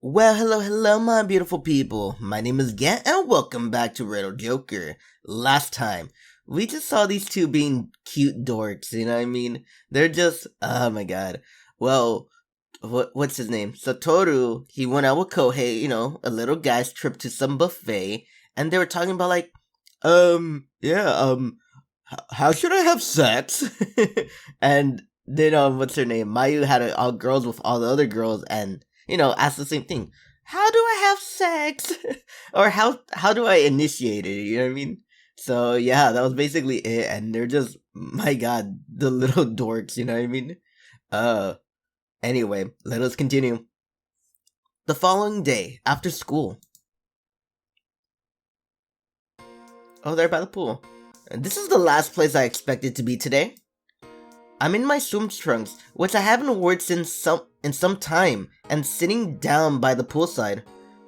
Well, hello, my beautiful people. My name is Gant, and welcome back to Riddle Joker. Last time, we just saw these two being cute dorks, you know what I mean? They're just, oh my god. Well, what's his name? Satoru, he went out with Kohei, a little guy's trip to some buffet, and they were talking about how should I have sex? And then, what's her name? Mayu had all girls with all the other girls, and ask the same thing. How do I have sex? Or how do I initiate it? You know what I mean? So yeah, that was basically it. And they're just, my god, the little dorks, you know what I mean? Uh, anyway, let us continue. The following day, after school. Oh, they're by the pool. This is the last place I expected to be today. I'm in my swim trunks, which I haven't worn in some time, and sitting down by the poolside.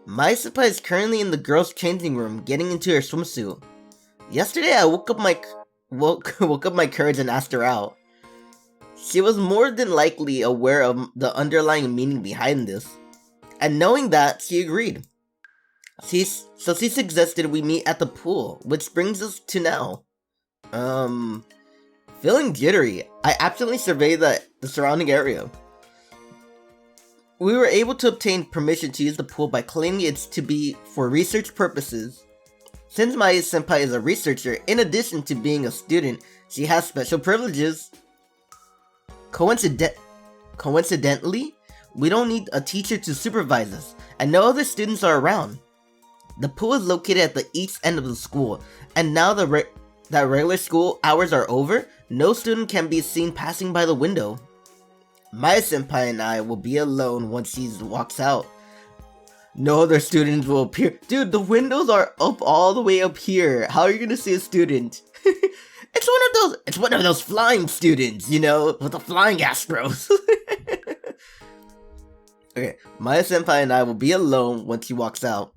My senpai is currently in the girls' changing room, getting into her swimsuit. Yesterday, I woke up my courage and asked her out. She was more than likely aware of the underlying meaning behind this, and knowing that, she agreed. She suggested we meet at the pool, which brings us to now. Feeling jittery, I absently surveyed the surrounding area. We were able to obtain permission to use the pool by claiming it to be for research purposes. Since my senpai is a researcher, in addition to being a student, she has special privileges. Coincidentally, we don't need a teacher to supervise us, and no other students are around. The pool is located at the east end of the school, and now that regular school hours are over, no student can be seen passing by the window. My senpai and I will be alone once she walks out. No other students will appear. Dude, the windows are up all the way up here. How are you gonna see a student? It's one of those flying students, with the flying Astros. Okay, my senpai and I will be alone once she walks out.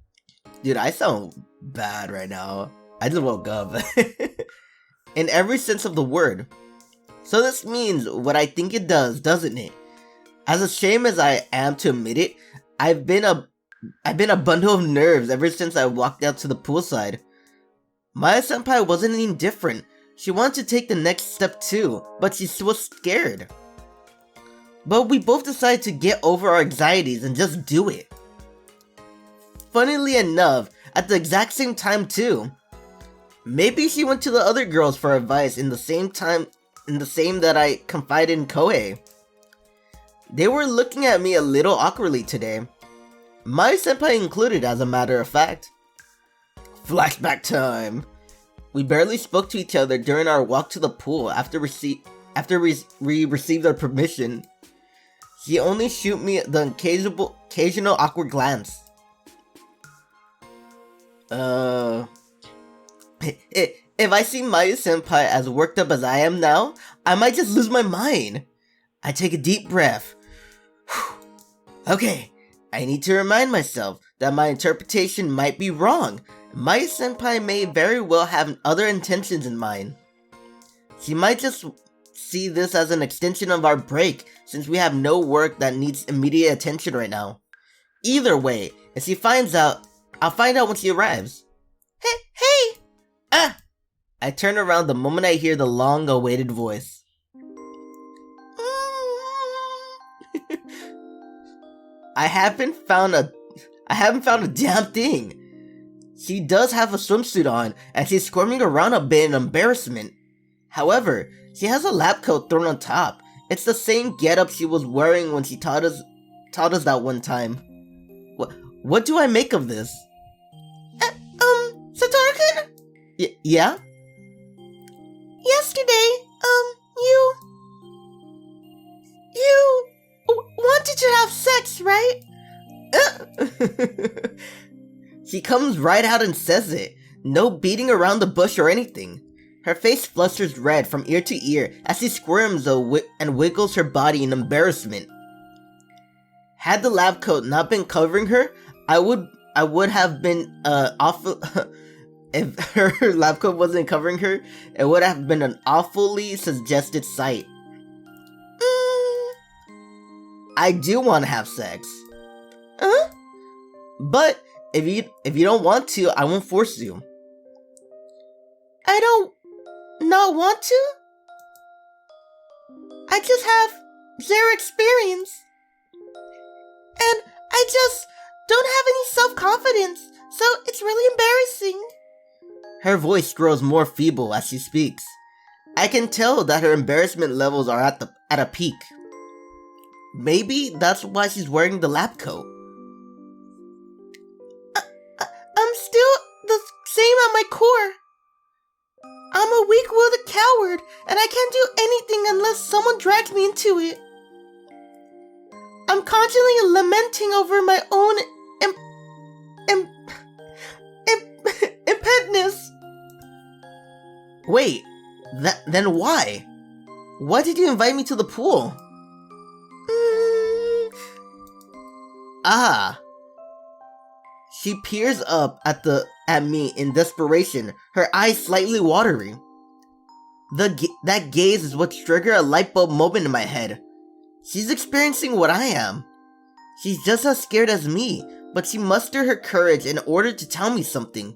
Dude, I sound bad right now. I just woke up. In every sense of the word. So this means what I think it does, doesn't it? As ashamed as I am to admit it, I've been a bundle of nerves ever since I walked out to the poolside. Maya senpai wasn't any different. She wanted to take the next step too, but she was scared. But we both decided to get over our anxieties and just do it. Funnily enough, at the exact same time too. Maybe she went to the other girls for advice in the same that I confided in Kohei. They were looking at me a little awkwardly today. My senpai included, as a matter of fact. Flashback time. We barely spoke to each other during our walk to the pool after we received our permission. She only shoot me the occasional awkward glance. If I see Mayu senpai as worked up as I am now, I might just lose my mind. I take a deep breath. Okay, I need to remind myself that my interpretation might be wrong. Mayu senpai may very well have other intentions in mind. She might just see this as an extension of our break, since we have no work that needs immediate attention right now. Either way, if she finds out, I'll find out when she arrives. Hey! Ah! I turn around the moment I hear the long-awaited voice. I haven't found a damn thing. She does have a swimsuit on, and she's squirming around a bit in embarrassment. However, she has a lab coat thrown on top. It's the same getup she was wearing when she taught us that one time. What do I make of this? Satoru-kun? Yeah? Yesterday, you wanted to have sex, right? She comes right out and says it. No beating around the bush or anything. Her face flutters red from ear to ear as she squirms and wiggles her body in embarrassment. Had the lab coat not been covering her, I would have been awful. If her lab coat wasn't covering her, it would have been an awfully suggested sight. I do want to have sex. Huh? But if you don't want to, I won't force you. I don't not want to? I just have zero experience. And I just don't have any self-confidence, so it's really embarrassing. Her voice grows more feeble as she speaks. I can tell that her embarrassment levels are at a peak. Maybe that's why she's wearing the lab coat. I'm still the same at my core. I'm a weak-willed coward, and I can't do anything unless someone drags me into it. I'm constantly lamenting over my own impedness. Wait, then why? Why did you invite me to the pool? She peers up at me in desperation, her eyes slightly watery. That gaze is what triggered a light bulb moment in my head. She's experiencing what I am. She's just as scared as me, but she mustered her courage in order to tell me something.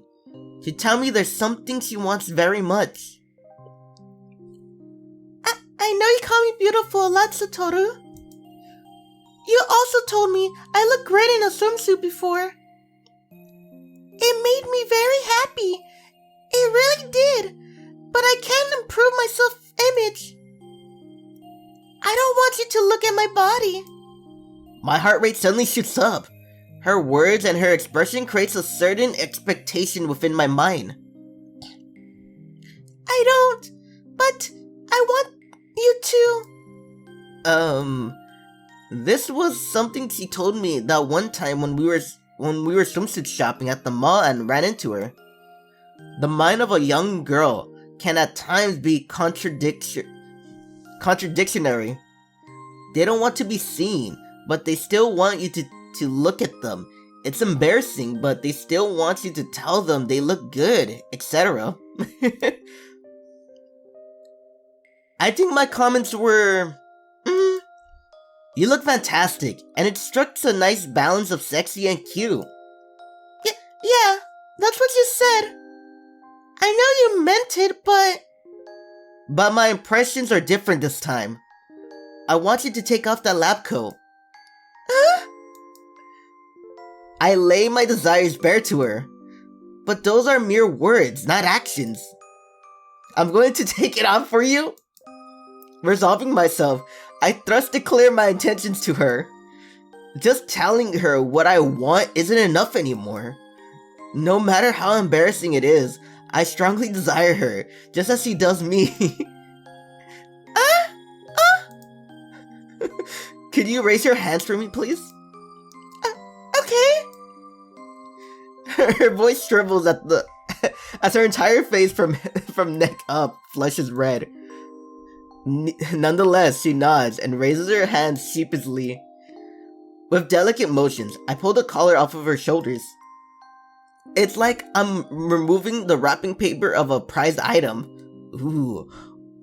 To tell me there's something she wants very much. I know you call me beautiful a lot, Satoru. You also told me I look great in a swimsuit before. It made me very happy. It really did. But I can't improve my self-image. I don't want you to look at my body. My heart rate suddenly shoots up. Her words and her expression creates a certain expectation within my mind. I don't, but I want you to. This was something she told me that one time when we were swimsuit shopping at the mall and ran into her. The mind of a young girl can at times be contradictory. They don't want to be seen, but they still want you to look at them. It's embarrassing, but they still want you to tell them they look good, etc. I think my comments were, you look fantastic, and it struck a nice balance of sexy and cute. Yeah, that's what you said. I know you meant it, but my impressions are different this time. I want you to take off that lab coat. Huh? I lay my desires bare to her. But those are mere words, not actions. I'm going to take it off for you. Resolving myself, I thrust to clear my intentions to her. Just telling her what I want isn't enough anymore. No matter how embarrassing it is, I strongly desire her, just as she does me. Could you raise your hands for me, please? Okay. Her voice shrivels as her entire face from neck up flushes red. Nonetheless, she nods and raises her hands sheepishly. With delicate motions, I pull the collar off of her shoulders. It's like I'm removing the wrapping paper of a prized item. Ooh.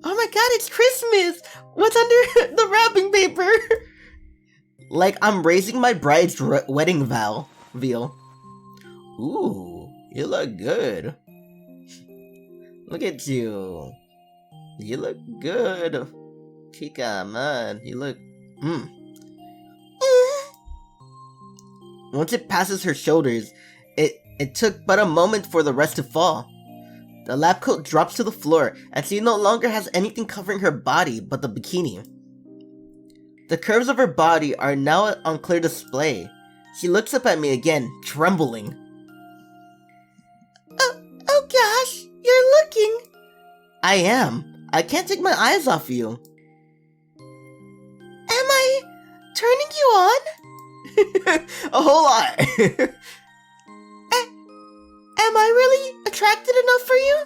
Oh my god, it's Christmas! What's under the wrapping paper? Like I'm raising my bride's wedding veil. Ooh, you look good. Look at you. You look good. Kika, man, you look... Once it passes her shoulders, it took but a moment for the rest to fall. The lab coat drops to the floor, and she no longer has anything covering her body but the bikini. The curves of her body are now on clear display. She looks up at me again, trembling. Oh gosh, you're looking. I am. I can't take my eyes off you. Am I turning you on? A whole lot. Am I really attracted enough for you?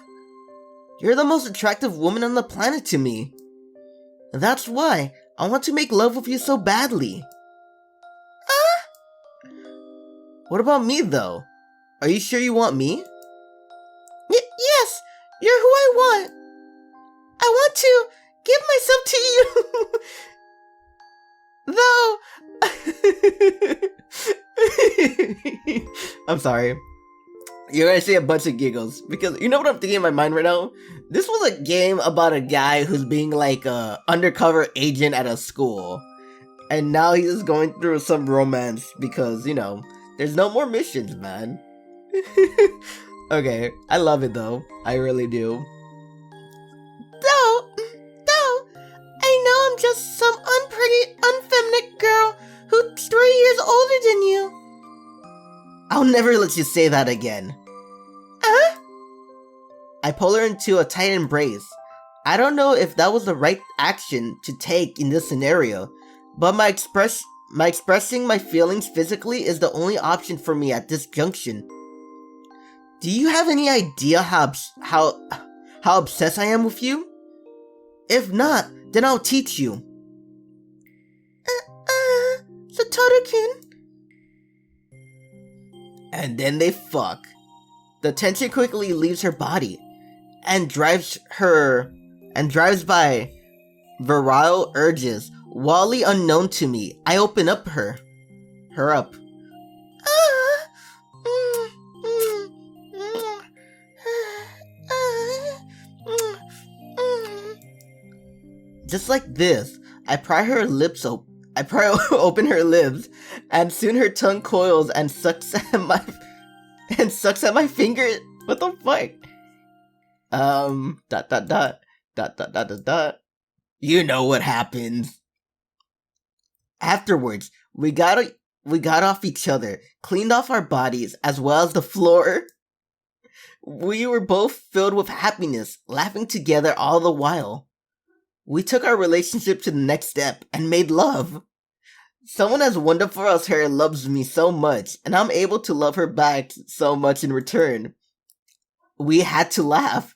You're the most attractive woman on the planet to me. That's why I want to make love with you so badly. What about me, though? Are you sure you want me? Yes, you're who I want. I want to give myself to you. Though... I'm sorry. You're gonna see a bunch of giggles, because you know what I'm thinking in my mind right now? This was a game about a guy who's being like a undercover agent at a school. And now he's just going through some romance because, you know, there's no more missions, man. Okay, I love it though. I really do. Though, I know I'm just some unpretty, unfeminine girl who's 3 years older than you. I'll never let you say that again. I pull her into a tight embrace. I don't know if that was the right action to take in this scenario, but my expressing my feelings physically is the only option for me at this junction. Do you have any idea how obsessed I am with you? If not, then I'll teach you. Satoru-kun. And then they fuck. The tension quickly leaves her body and drives by virile urges, wholly unknown to me. I open up her up. Just like this, I pry open her lips, and soon her tongue coils and sucks at my finger. What the fuck? You know what happens. Afterwards, we got off each other, cleaned off our bodies as well as the floor. We were both filled with happiness, laughing together all the while. We took our relationship to the next step and made love. Someone as wonderful as her loves me so much, and I'm able to love her back so much in return. We had to laugh,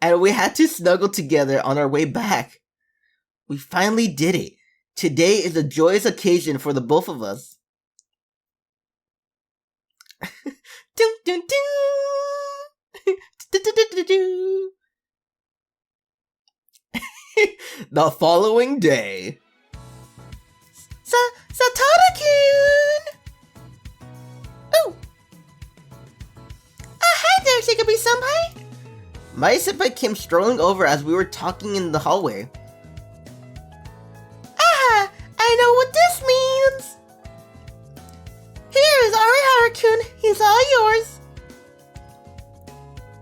and we had to snuggle together on our way back. We finally did it. Today is a joyous occasion for the both of us. Dun, dun, dun. The following day. Satoru-kun! Oh! Hi there, Shikabi-senpai! My senpai came strolling over as we were talking in the hallway. I know what this means! Here is Arihara-kun, he's all yours.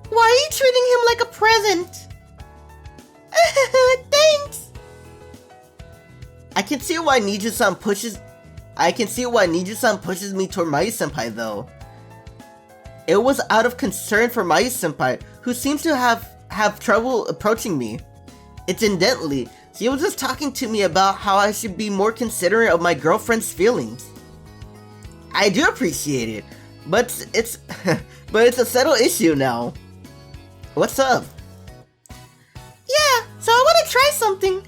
Why are you treating him like a present? Thanks! I can see why Niju-san pushes me toward Mayu-senpai though. It was out of concern for Mayu-senpai, who seems to have trouble approaching me. Incidentally, she was just talking to me about how I should be more considerate of my girlfriend's feelings. I do appreciate it, but it's a settled issue now. What's up? Yeah, so I want to try something.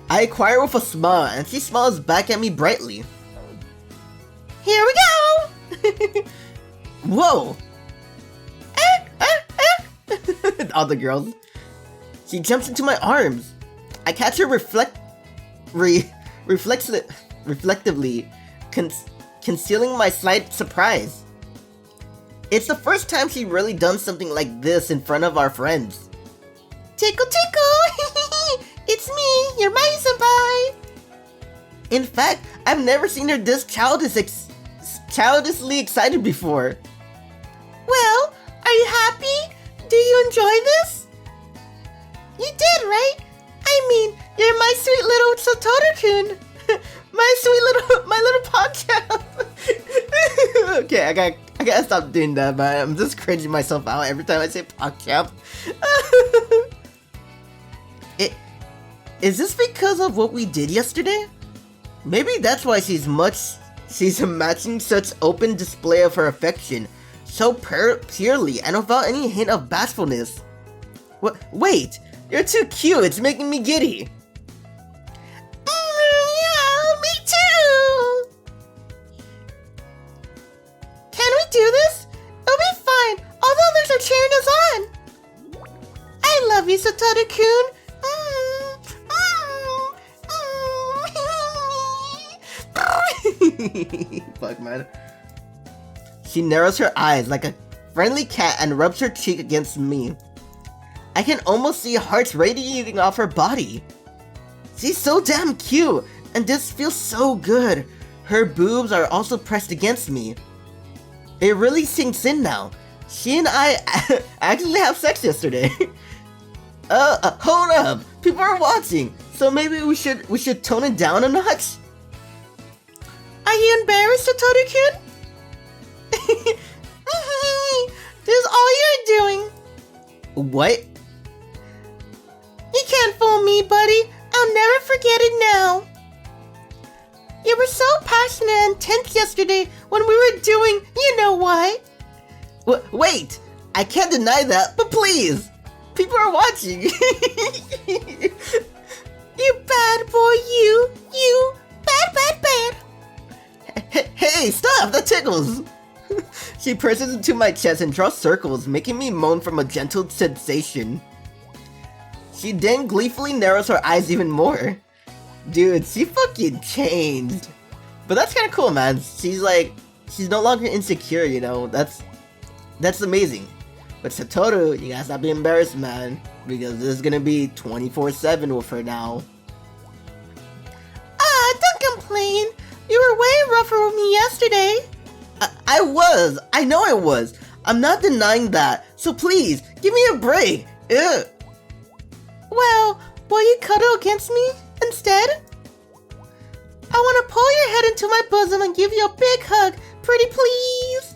I inquire with a smile, and she smiles back at me brightly. Here we go! Whoa! All the girls. She jumps into my arms. I catch her reflectively, concealing my slight surprise. It's the first time she's really done something like this in front of our friends. Tickle tickle! It's me, your Mayu-senpai! In fact, I've never seen her this childishly excited before. Well, are you happy? Do you enjoy this? You did, right? I mean, you're my sweet little Satoru-kun. my little podcast. Okay, I gotta stop doing that, but I'm just cringing myself out every time I say podcast. Is this because of what we did yesterday? Maybe that's why she's matching such open display of her affection, so purely and without any hint of bashfulness. Wait, you're too cute, it's making me giddy. Yeah, me too! Can we do this? It'll be fine, all the others are cheering us on. I love you, Satoru-kun. Fuck, man. She narrows her eyes like a friendly cat and rubs her cheek against me. I can almost see hearts radiating off her body. She's so damn cute, and this feels so good. Her boobs are also pressed against me. It really sinks in now. She and I actually have sex yesterday. Hold up. People are watching, so maybe we should tone it down a notch. Are you embarrassed, Satoru-kun? This is all you're doing. What? You can't fool me, buddy. I'll never forget it now. You were so passionate and tense yesterday when we were doing you know what. Wait, I can't deny that, but please. People are watching. You bad boy, you. Bad. Hey, stop, that tickles. She presses into my chest and draws circles, making me moan from a gentle sensation. She then gleefully narrows her eyes even more. Dude, she fucking changed. But that's kind of cool, man. She's no longer insecure, you know. That's amazing. But Satoru, you gotta stop being embarrassed, man. Because this is gonna be 24/7 with her now. Don't complain. You were way rougher with me yesterday. I was. I know I was. I'm not denying that. So please, give me a break. Ugh. Well, will you cuddle against me instead? I want to pull your head into my bosom and give you a big hug. Pretty please.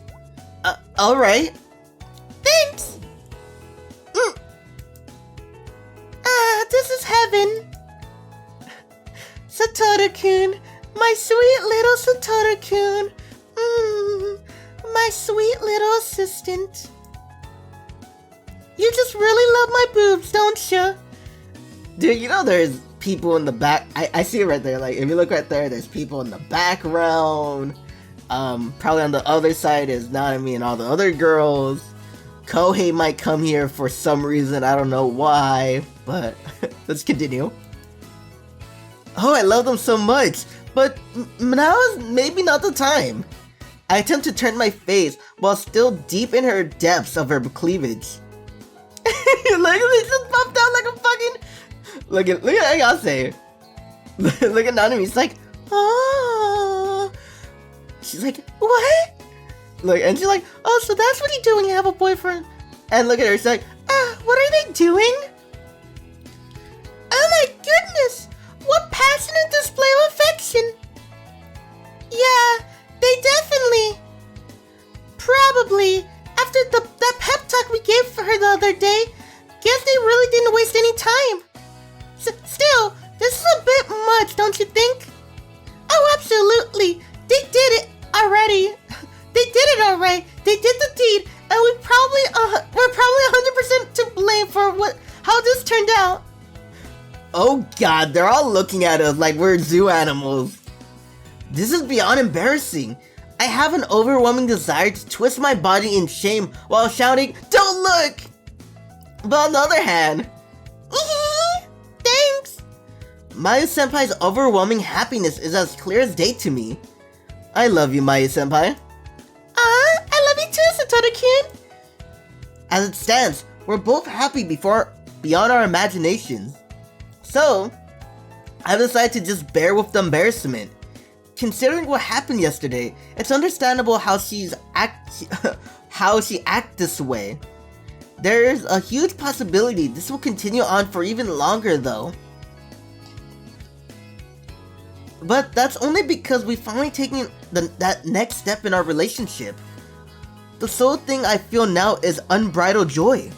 Alright. Thanks. This is heaven. Satoru-kun. My sweet little Satoru-kun. My sweet little assistant. You just really love my boobs, don't you? Dude, you know there's people in the back. I see it right there. Like, if you look right there, there's people in the background. Probably on the other side is Nanami and all the other girls. Kohei might come here for some reason. I don't know why, but let's continue. Oh, I love them so much, but now is maybe not the time. I attempt to turn my face while still deep in her depths of her cleavage. Look at me, just bumped out like a fucking... Look at Ayase. Look at Nanami, she's like, oh. She's like, what? Look, and she's like, oh, so that's what you do when you have a boyfriend. And look at her, she's like, what are they doing? Oh my goodness, what passionate display of affection. Yeah, they definitely. Probably. After that pep talk we gave for her the other day, guess they really didn't waste any time. Still, this is a bit much, don't you think? Oh, absolutely. They did it already. They did it alright. They did the deed, and we're probably 100% to blame for how this turned out. Oh god, they're all looking at us like we're zoo animals. This is beyond embarrassing. I have an overwhelming desire to twist my body in shame while shouting, "Don't look!" But on the other hand, thanks! Maya-senpai's overwhelming happiness is as clear as day to me. I love you, Maya-senpai. I love you too, Satoru-kun! As it stands, we're both happy beyond our imaginations. So, I've decided to just bear with the embarrassment. Considering what happened yesterday, it's understandable how she act this way. There's a huge possibility this will continue on for even longer though. But that's only because we've finally taken that next step in our relationship. The sole thing I feel now is unbridled joy.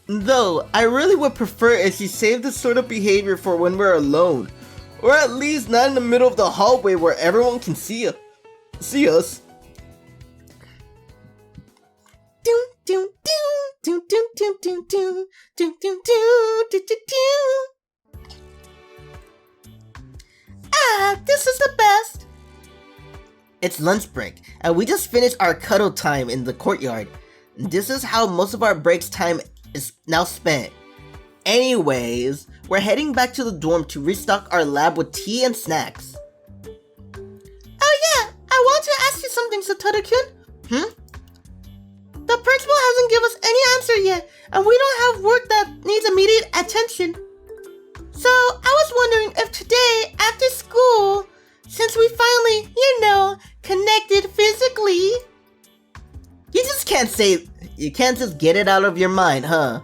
Though, I really would prefer if she saved this sort of behavior for when we're alone. Or at least not in the middle of the hallway where everyone can see us. This is the best. It's lunch break, and we just finished our cuddle time in the courtyard. This is how most of our breaks time is now spent. Anyways, we're heading back to the dorm to restock our lab with tea and snacks. Oh yeah, I want to ask you something, Satoru-kun. The principal hasn't given us any answer yet, and we don't have work that needs immediate attention. So, I was wondering if today, after school, since we finally, connected physically... You can't just get it out of your mind, huh?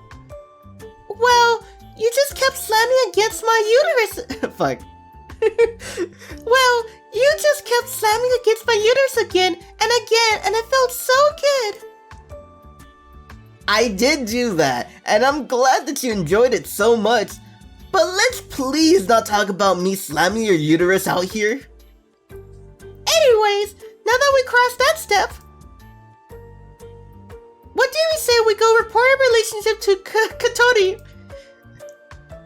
Well, you just kept slamming against my uterus. Fuck. Well, you just kept slamming against my uterus again, and it felt so good. I did do that, and I'm glad that you enjoyed it so much. But let's please not talk about me slamming your uterus out here. Anyways, now that we crossed that step, what do we say we go report our relationship to Katori?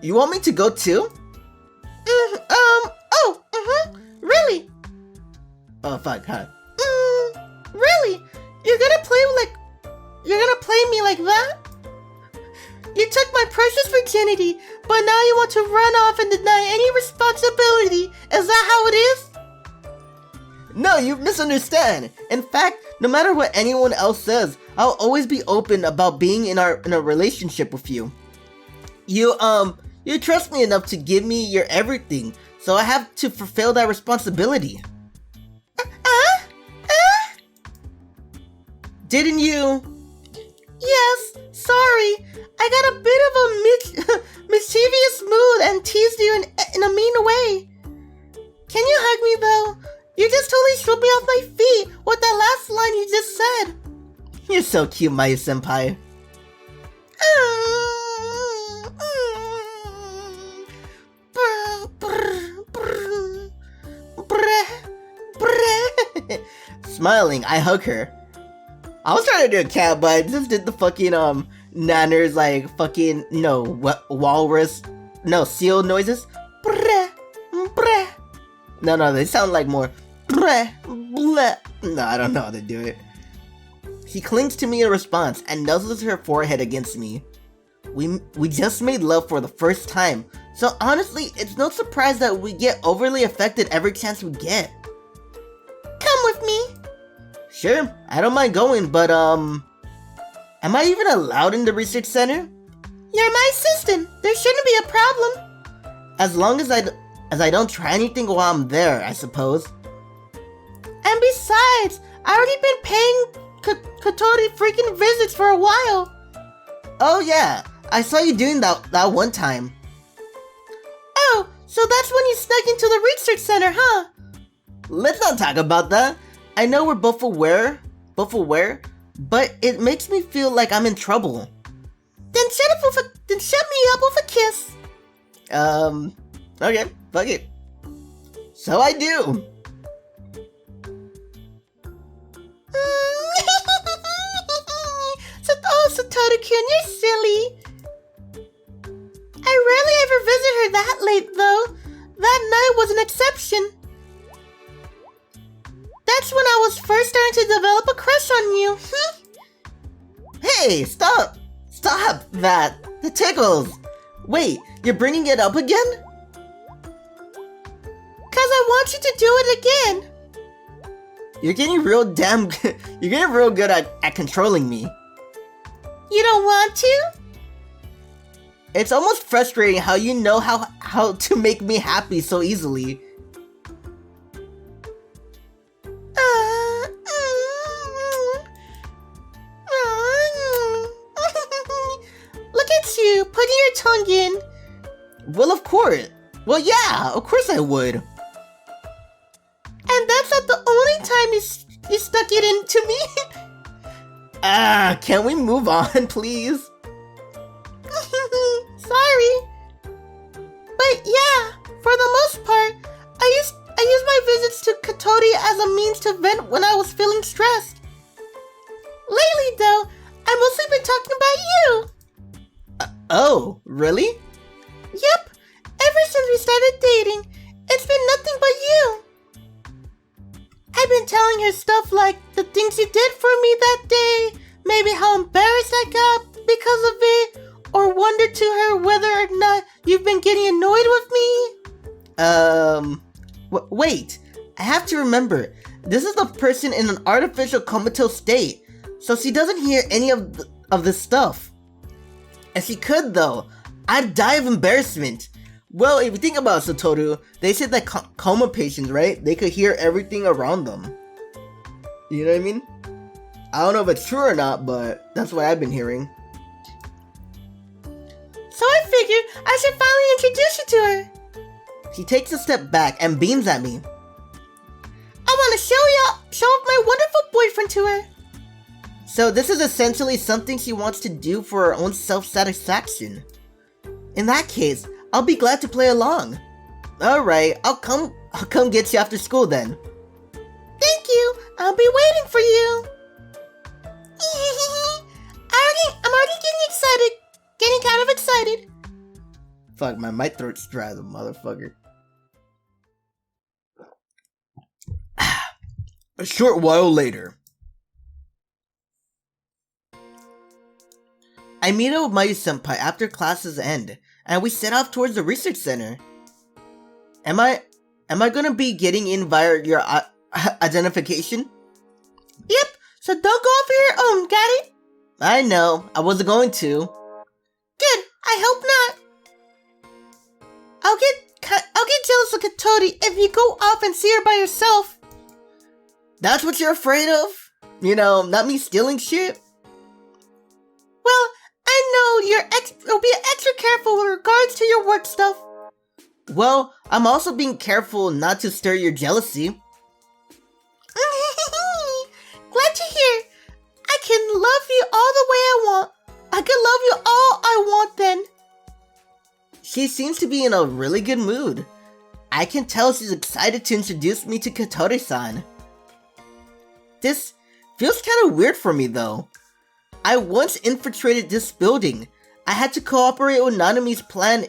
You want me to go too? Really? Oh, fuck, huh? Really? You're gonna play me like that? You took my precious virginity, but now you want to run off and deny any responsibility. Is that how it is? No, you misunderstand. In fact, no matter what anyone else says, I'll always be open about being in a relationship with you. You trust me enough to give me your everything, so I have to fulfill that responsibility. Didn't you? Yes, sorry. I got a bit of a mischievous mood and teased you in a mean way. Can you hug me though? You just totally swept me off my feet with that last line you just said. You're so cute, Maya senpai. Smiling, I hug her. I was trying to do a cat, but I just did the fucking nanners, like fucking walrus, seal noises. No, they sound like more No, I don't know how to do it. He clings to me in response and nuzzles her forehead against me. We just made love for the first time, so honestly, it's no surprise that we get overly affected every chance we get. Come with me. Sure, I don't mind going, but am I even allowed in the research center? You're my assistant. There shouldn't be a problem. As long as I don't try anything while I'm there, I suppose. And besides, I already been paying Katori freaking visits for a while. Oh yeah, I saw you doing that one time. Oh, so that's when you snuck into the research center, huh? Let's not talk about that. I know we're both aware, but it makes me feel like I'm in trouble. Then shut me up with a kiss. Okay, fuck it. So I do. Satoru-kun, you're silly. I rarely ever visit her that late, though. That night was an exception. That's when I was first starting to develop a crush on you. Hey, stop that. It tickles. Wait, you're bringing it up again? Cause I want you to do it again. You're getting real good at controlling me. You don't want to? It's almost frustrating how you know how to make me happy so easily. Look at you, putting your tongue in. Well, of course. Well, yeah, of course I would. And that's not the only time you stuck it into me. Can we move on, please? Sorry. But yeah, for the most part, I used my visits to Katori as a means to vent when I was feeling stressed. Lately, though, I've mostly been talking about you. Oh, really? Yep. Ever since we started dating, it's been nothing but you. I've been telling her stuff like the things you did for me that day, maybe how embarrassed I got because of it, or wondered to her whether or not you've been getting annoyed with me. Wait, I have to remember, this is the person in an artificial comatose state, so she doesn't hear any of this stuff. If she could though, I'd die of embarrassment. Well, if you think about it, Satoru, they said that coma patients, right? They could hear everything around them. You know what I mean? I don't know if it's true or not, but that's what I've been hearing. So I figured I should finally introduce you to her. She takes a step back and beams at me. I want to show off my wonderful boyfriend to her. So this is essentially something she wants to do for her own self-satisfaction. In that case, I'll be glad to play along. Alright, I'll come get you after school then. Thank you, I'll be waiting for you. I'm already getting kind of excited. Fuck, my throat's dry, the motherfucker. A short while later. I meet up with Mayu-senpai after classes end, and we set off towards the research center. Am I gonna be getting in via your identification? Yep, so don't go off on your own, got it? I know, I wasn't going to. Good, I hope not. I'll get jealous of Katori if you go off and see her by yourself. That's what you're afraid of? You know, not me stealing shit? Well, I know you'll be extra careful with regards to your work stuff. Well, I'm also being careful not to stir your jealousy. Glad to hear. I can love you all the way I want. I can love you all I want then. She seems to be in a really good mood. I can tell she's excited to introduce me to Katori-san. This feels kind of weird for me though. I once infiltrated this building. I had to cooperate with Nanami's plan.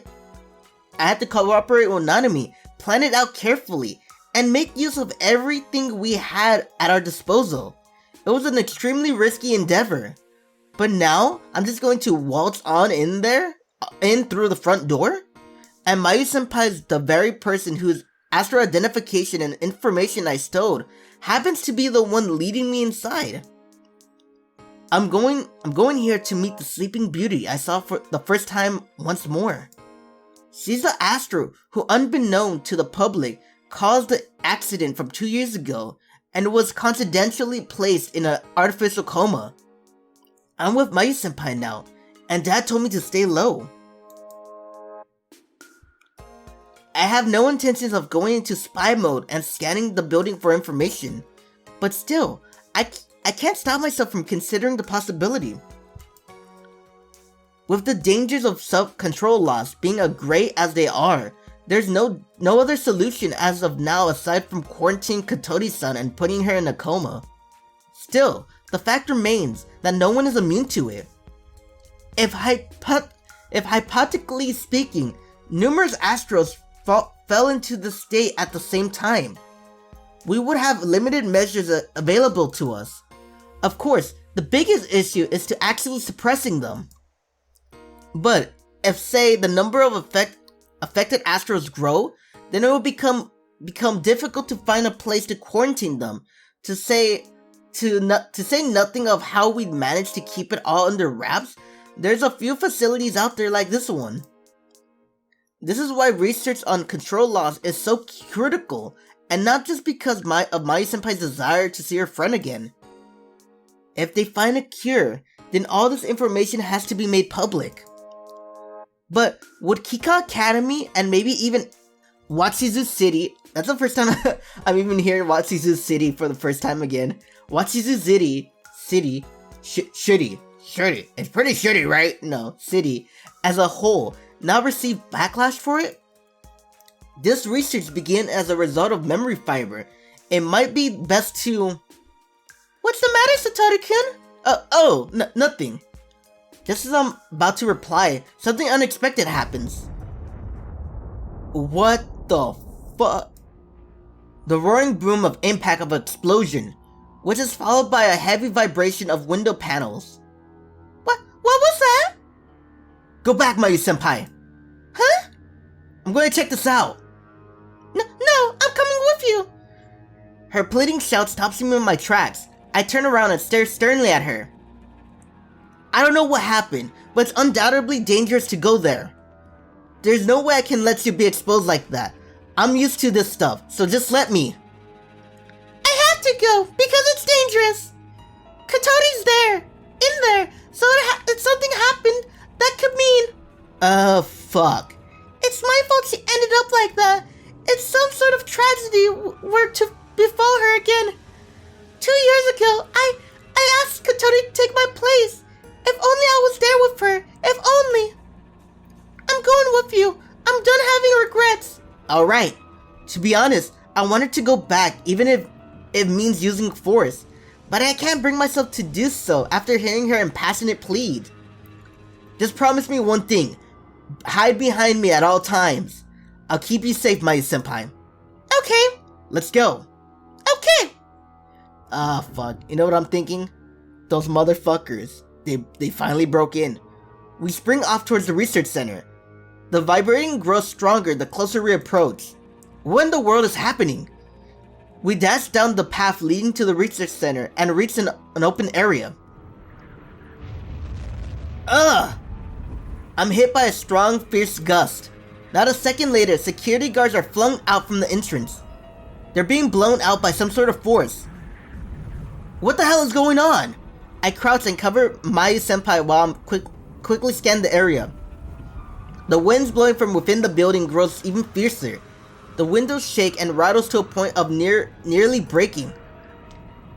Plan it out carefully, and make use of everything we had at our disposal. It was an extremely risky endeavor. But now, I'm just going to waltz on in through the front door? And Mayu-senpai is the very person whose astral identification and information I stole happens to be the one leading me inside. I'm going here to meet the sleeping beauty I saw for the first time once more. She's the Astral who, unbeknown to the public, caused the accident from 2 years ago and was confidentially placed in an artificial coma. I'm with Mayu-senpai now, and Dad told me to stay low. I have no intentions of going into spy mode and scanning the building for information, but still, I can't stop myself from considering the possibility. With the dangers of self-control loss being as great as they are, there's no other solution as of now aside from quarantining Katori-san and putting her in a coma. Still, the fact remains that no one is immune to it. If hypothetically speaking, numerous Astrals fell into the state at the same time, we would have limited measures available to us. Of course, the biggest issue is to actually suppressing them. But if, say, the number of affected Astrals grow, then it will become difficult to find a place to quarantine them. To say nothing of how we manage to keep it all under wraps, there's a few facilities out there like this one. This is why research on control loss is so critical, and not just because of Mayu-senpai's desire to see her friend again. If they find a cure, then all this information has to be made public. But would Kika Academy and maybe even Wachizu City, that's the first time I'm even hearing Wachizu City for the first time again. Wachizu City, shitty, it's pretty shitty, right? No, city, as a whole, now receive backlash for it? This research began as a result of memory fiber. It might be best to... What's the matter, Satoru-kun? Nothing. Just as I'm about to reply, something unexpected happens. What the fuck? The roaring boom of impact of an explosion, which is followed by a heavy vibration of window panels. What was that? Go back, Mayu-senpai. Huh? I'm going to check this out. No, I'm coming with you. Her pleading shout stops me in my tracks. I turn around and stare sternly at her. I don't know what happened, but it's undoubtedly dangerous to go there. There's no way I can let you be exposed like that. I'm used to this stuff, so just let me. I have to go, because it's dangerous. Kotori's there, in there, so if something happened, that could mean... fuck. It's my fault she ended up like that. If some sort of tragedy were to befall her again. 2 years ago, I asked Kotori to take my place. If only I was there with her. If only. I'm going with you. I'm done having regrets. Alright. To be honest, I wanted to go back, even if it means using force. But I can't bring myself to do so after hearing her impassionate plead. Just promise me one thing. Hide behind me at all times. I'll keep you safe, Mayu-senpai. Okay. Let's go. Okay. Fuck. You know what I'm thinking? Those motherfuckers. They finally broke in. We spring off towards the research center. The vibrating grows stronger the closer we approach. What in the world is happening? We dash down the path leading to the research center and reach an open area. I'm hit by a strong, fierce gust. Not a second later, security guards are flung out from the entrance. They're being blown out by some sort of force. What the hell is going on? I crouch and cover Mayu-senpai while I'm quickly scan the area. The winds blowing from within the building grows even fiercer. The windows shake and rattles to a point of nearly breaking.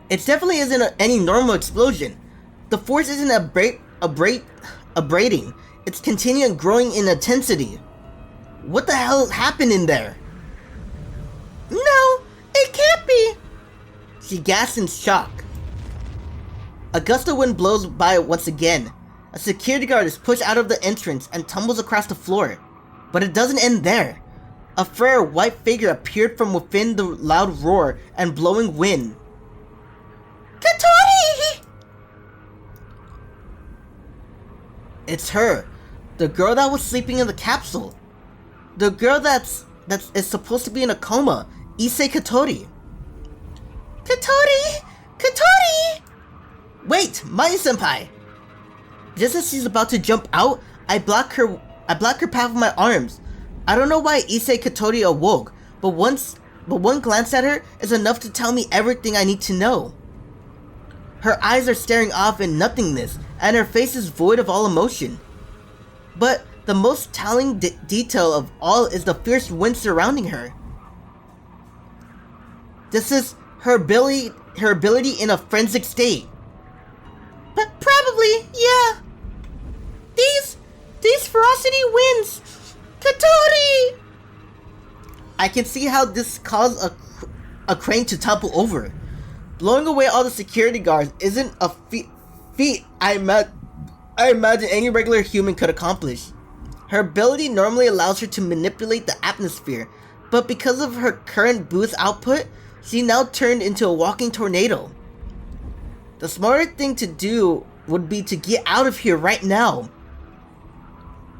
It definitely isn't any normal explosion. The force isn't abrading. It's continuing growing in intensity. What the hell happened in there? No, it can't be. She gasps in shock. A gust of wind blows by once again. A security guard is pushed out of the entrance and tumbles across the floor. But it doesn't end there. A fair white figure appeared from within the loud roar and blowing wind. Kotori! It's her. The girl that was sleeping in the capsule. The girl that is supposed to be in a coma. Issei Kotori. Kotori! Kotori! Wait, Mayu-senpai! Just as she's about to jump out, I block her path with my arms. I don't know why Issei Kotori awoke, but one glance at her is enough to tell me everything I need to know. Her eyes are staring off in nothingness, and her face is void of all emotion. But the most telling detail of all is the fierce wind surrounding her. This is her ability in a frenzied state. But probably, yeah. These ferocity winds. Kotori! I can see how this caused a crane to topple over. Blowing away all the security guards isn't a feat I imagine any regular human could accomplish. Her ability normally allows her to manipulate the atmosphere, but because of her current boost output, she now turned into a walking tornado. The smarter thing to do would be to get out of here right now.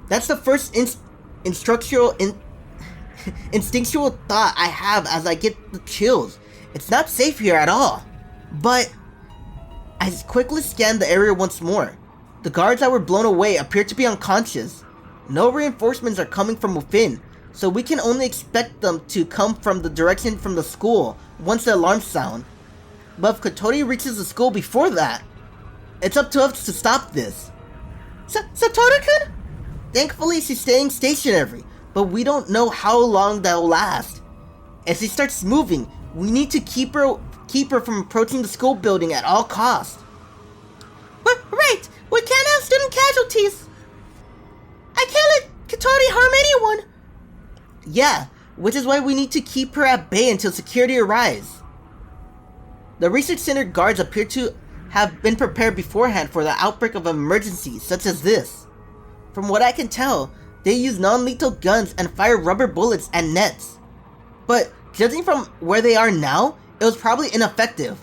That's the first instinctual thought I have as I get the chills. It's not safe here at all. But I quickly scanned the area once more. The guards that were blown away appear to be unconscious. No reinforcements are coming from within, so we can only expect them to come from the direction from the school once the alarms sound. But if Kotori reaches the school before that, it's up to us to stop this. Satoru-kun? Thankfully, she's staying stationary, but we don't know how long that'll last. As she starts moving, we need to keep her from approaching the school building at all costs. Right! We can't have student casualties! I can't let Kotori harm anyone! Yeah, which is why we need to keep her at bay until security arrives. The research center guards appear to have been prepared beforehand for the outbreak of an emergency such as this. From what I can tell, they use non-lethal guns and fire rubber bullets and nets. But judging from where they are now, it was probably ineffective.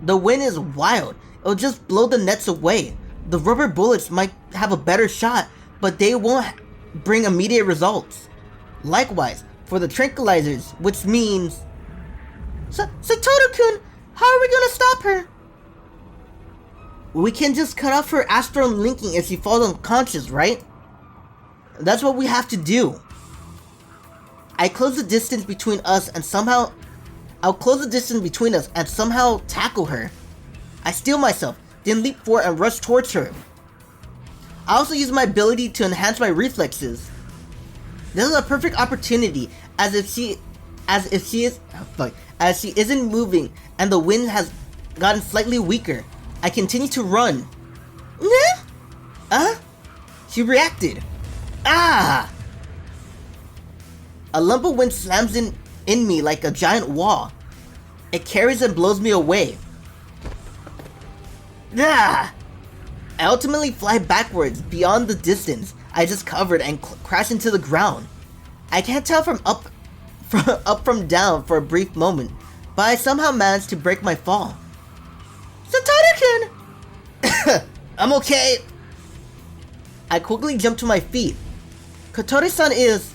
The wind is wild. It'll just blow the nets away. The rubber bullets might have a better shot, but they won't bring immediate results. Likewise, for the tranquilizers, which means... Satoru-kun, how are we gonna stop her? We can just cut off her astral linking if she falls unconscious, right? That's what we have to do. I'll close the distance between us and somehow tackle her. I steel myself, then leap forward and rush towards her. I also use my ability to enhance my reflexes. This is a perfect opportunity, as she isn't moving and the wind has gotten slightly weaker. I continue to run. She reacted. Ah! A lump of wind slams in me like a giant wall. It carries and blows me away. Ah! I ultimately fly backwards beyond the distance I just covered and crash into the ground. I can't tell from up from down for a brief moment, but I somehow managed to break my fall. Satoru-kun! I'm okay. I quickly jump to my feet. Kotori-san is...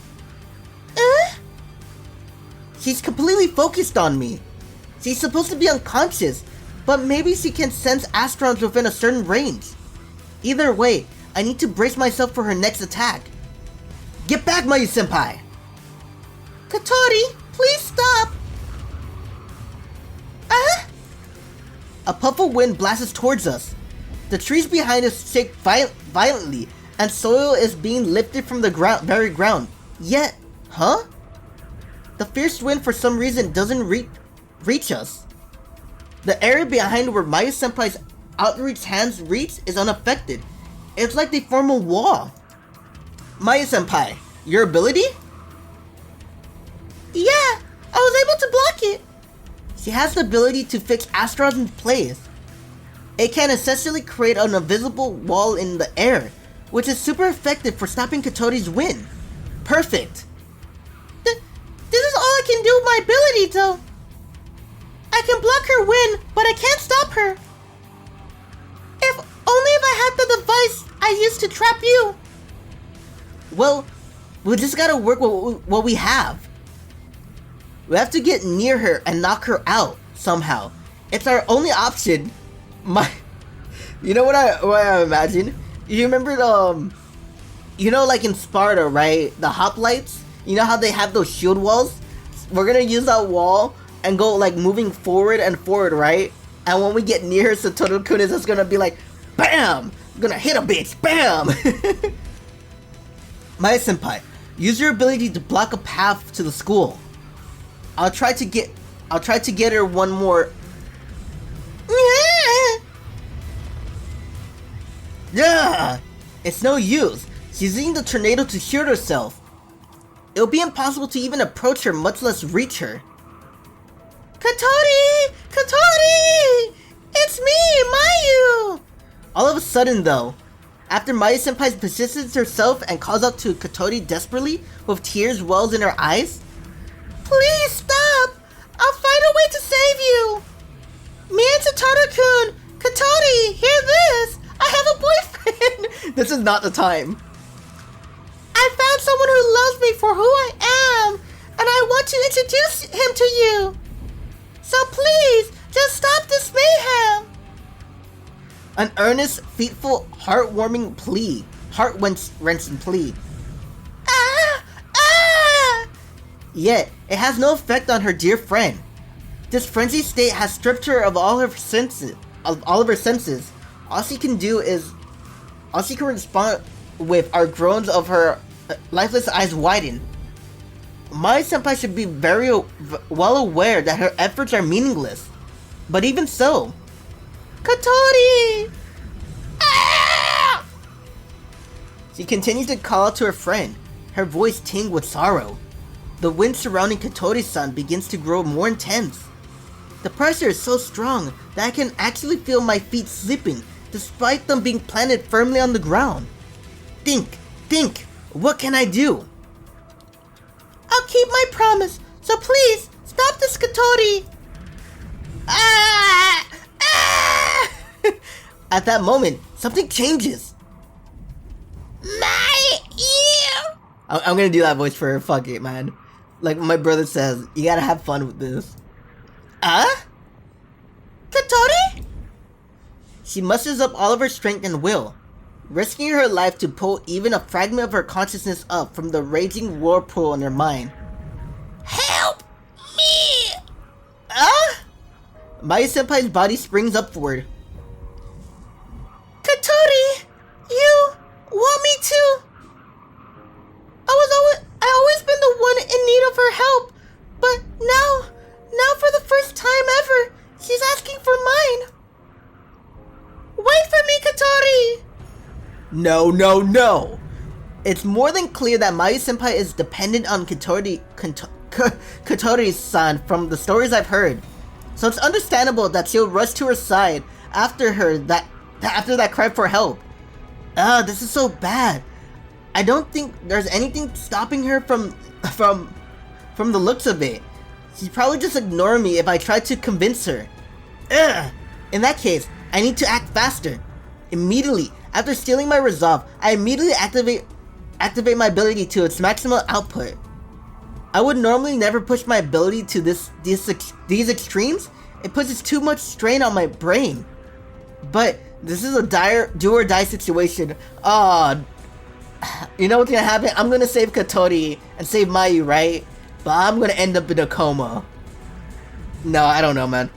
She's completely focused on me. She's supposed to be unconscious, but maybe she can sense Astrons within a certain range. Either way, I need to brace myself for her next attack. Get back, Mayu-senpai! Kotori, please stop! A puff of wind blasts towards us. The trees behind us shake violently, and soil is being lifted from the very ground. Yet, the fierce wind for some reason doesn't reach us. The area behind where Mayu-senpai's outreached hands reach is unaffected. It's like they form a wall. Mayu-senpai, your ability? Yeah, I was able to block it. She has the ability to fix Astrals in place. It can essentially create an invisible wall in the air, which is super effective for stopping Kotori's wind. Perfect. This is all I can do with my ability, though. I can block her wind, but I can't stop her. If I had the device I used to trap you. Well, we just gotta work with what we have. We have to get near her and knock her out somehow. It's our only option. You know what I imagine? You remember like in Sparta, right? The hoplites. You know how they have those shield walls? We're gonna use that wall and go like moving forward and forward, right? And when we get near her, Satoru-kun is just gonna be like, BAM! I'm gonna hit a bitch, BAM! Mayu-senpai, use your ability to block a path to the school. I'll try to get her one more. Yeah! It's no use. She's using the tornado to shield herself. It'll be impossible to even approach her, much less reach her. Kotori! Kotori! It's me, Mayu! All of a sudden, though, after Mayu-senpai positions herself and calls out to Kotori desperately, with tears wells in her eyes, please stop! I'll find a way to save you! Me and Satoru-kun! Kotori, hear this! I have a boyfriend! This is not the time. I found someone who loves me for who I am, and I want to introduce him to you. So please, just stop this mayhem. An earnest, fateful, heart-wrenching plea. Yet, it has no effect on her dear friend. This frenzied state has stripped her of all of her senses. All she can respond with are groans of her lifeless eyes widen. Mayu-senpai should be very well aware that her efforts are meaningless. But even so, Kotori! Ah! She continues to call out to her friend, her voice tinged with sorrow. The wind surrounding Kotori-san begins to grow more intense. The pressure is so strong that I can actually feel my feet slipping, despite them being planted firmly on the ground. Think! What can I do? I'll keep my promise, so please, stop this, Kotori! Ah! Ah! At that moment, something changes. My ear! I'm gonna do that voice for her, fuck it, man. Like my brother says, you gotta have fun with this. Kotori? She musters up all of her strength and will, risking her life to pull even a fragment of her consciousness up from the raging whirlpool in her mind. Help me! Mayu-senpai's body springs upward. Katori! You want me to? I always been the one in need of her help, but now for the first time ever, she's asking for mine. Wait for me, Katori! No. It's more than clear that Mayu-senpai is dependent on Katori's-san from the stories I've heard. So it's understandable that she'll rush to her side after that cry for help. This is so bad. I don't think there's anything stopping her from the looks of it. She's probably just ignoring me if I try to convince her. In that case, I need to act faster. Immediately, after stealing my resolve, I immediately activate my ability to its maximum output. I would normally never push my ability to these extremes. It puts too much strain on my brain. But this is a dire do or die situation. You know what's gonna happen? I'm gonna save Katori and save Mayu, right? But I'm gonna end up in a coma. No, I don't know, man.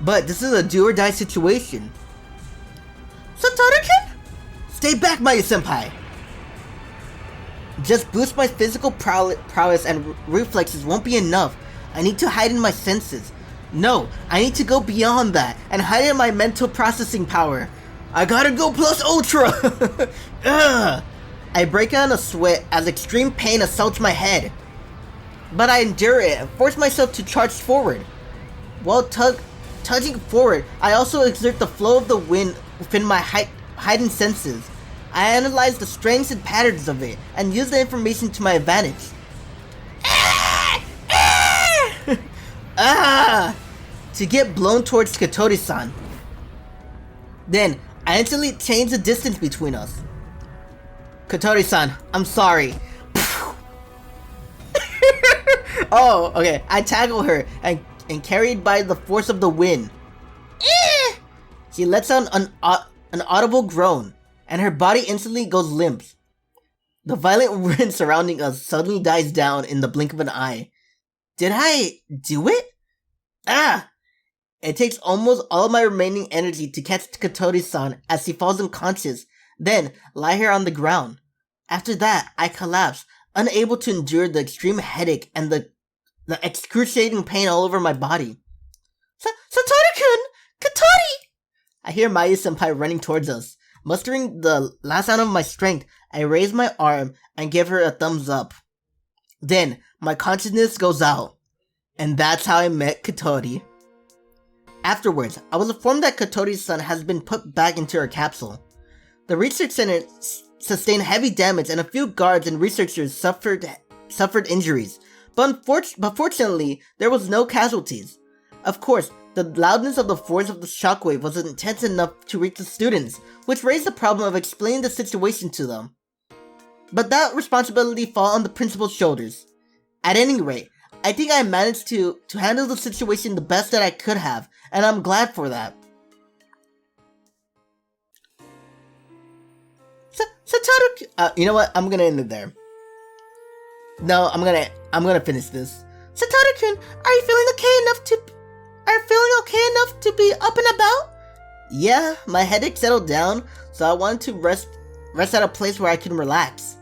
But this is a do or die situation. Satoru-kun? Stay back, Mayu-senpai! Just boost my physical prowess and reflexes won't be enough. I need to heighten my senses. No, I need to go beyond that and heighten my mental processing power. I gotta go plus ultra! I break out in a sweat as extreme pain assaults my head. But I endure it and force myself to charge forward. While tugging forward, I also exert the flow of the wind within my heightened senses. I analyze the strengths and patterns of it and use the information to my advantage. To get blown towards Katori-san. Then, I instantly change the distance between us. Katori-san, I'm sorry. Oh, okay. I tackle her and carried by the force of the wind. She lets out an audible groan, and her body instantly goes limp. The violent wind surrounding us suddenly dies down in the blink of an eye. Did I do it? It takes almost all of my remaining energy to catch Katori-san as she falls unconscious, then lie her on the ground. After that, I collapse, unable to endure the extreme headache and the excruciating pain all over my body. Satoru-kun! Katori! I hear Mayu-senpai running towards us. Mustering the last ounce of my strength, I raise my arm and give her a thumbs up. Then, my consciousness goes out. And that's how I met Katori. Afterwards, I was informed that Katori's son has been put back into her capsule. The research center sustained heavy damage and a few guards and researchers suffered injuries. But fortunately, there was no casualties. Of course, the loudness of the force of the shockwave was intense enough to reach the students, which raised the problem of explaining the situation to them. But that responsibility fell on the principal's shoulders. At any rate, I think I managed to handle the situation the best that I could have, and I'm glad for that. Satoru, you know what? I'm gonna end it there. No, I'm gonna finish this. Satoru-kun, are you feeling okay enough to be up and about? Yeah, my headache settled down, so I wanted to rest at a place where I can relax.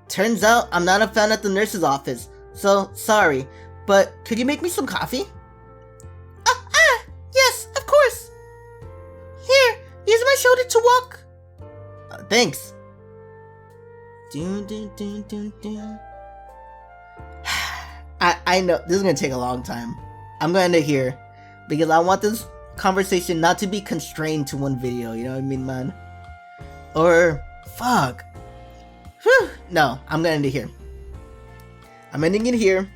Turns out I'm not a fan at the nurse's office, so sorry, but could you make me some coffee? Yes, of course. Here, use my shoulder to walk. Thanks. I know this is gonna take a long time. I'm gonna end it here because I want this conversation not to be constrained to one video, you know what I mean, man? Or fuck. Whew. No, I'm gonna end it here. I'm ending it here.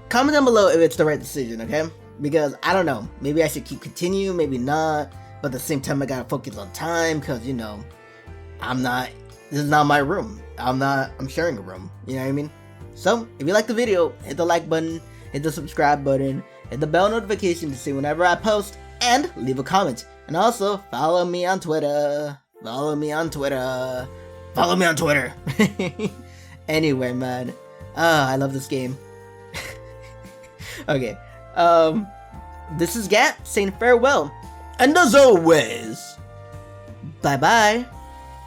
Comment down below if it's the right decision, okay? Because I don't know, maybe I should continue, maybe not. But at the same time, I gotta focus on time because, you know, this is not my room. I'm sharing a room, you know what I mean? So, if you like the video, hit the like button, hit the subscribe button, hit the bell notification to see whenever I post, and leave a comment. And also, follow me on Twitter. Follow me on Twitter. Follow me on Twitter. Anyway, man. I love this game. Okay. This is Gat saying farewell. And as always, bye-bye.